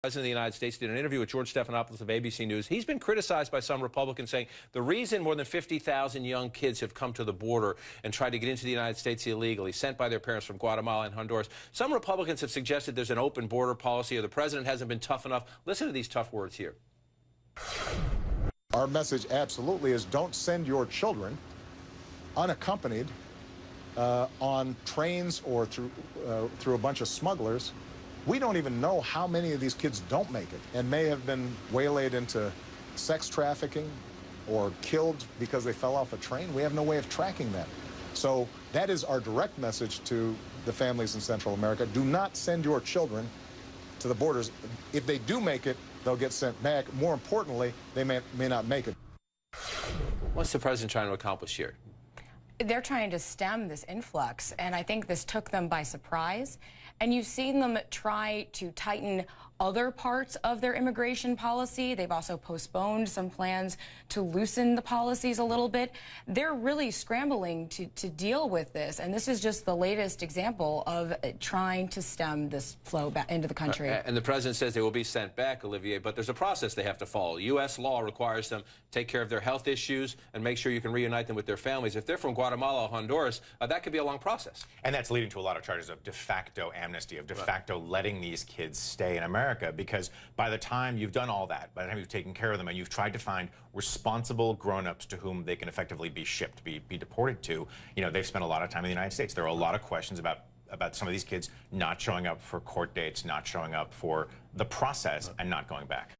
President of the United States did an interview with George Stephanopoulos of ABC News. He's been criticized by some Republicans, saying the reason more than 50,000 young kids have come to the border and tried to get into the United States illegally, sent by their parents from Guatemala and Honduras. Some Republicans have suggested there's an open border policy or the president hasn't been tough enough. Listen to these tough words here. Our message absolutely is don't send your children unaccompanied on trains or through a bunch of smugglers. We don't even know how many of these kids don't make it and may have been waylaid into sex trafficking or killed because they fell off a train. We have no way of tracking that. So that is our direct message to the families in Central America. Do not send your children to the borders. If they do make it, they'll get sent back. More importantly, they may not make it. What's the president trying to accomplish here? They're trying to stem this influx, and I think this took them by surprise. And you've seen them try to tighten other parts of their immigration policy. They've also postponed some plans to loosen the policies a little bit. They're really scrambling to deal with this, and this is just the latest example of trying to stem this flow back into the country. And the president says they will be sent back, Olivier, but there's a process they have to follow. U.S. law requires them to take care of their health issues and make sure you can reunite them with their families. If they're from Guatemala or Honduras, that could be a long process. And that's leading to a lot of charges of de facto amnesty, of de facto letting these kids stay in America, because by the time you've done all that, by the time you've taken care of them and you've tried to find responsible grown-ups to whom they can effectively be shipped, be deported to, you know, they've spent a lot of time in the United States. There are a lot of questions about some of these kids not showing up for court dates, not showing up for the process, and not going back.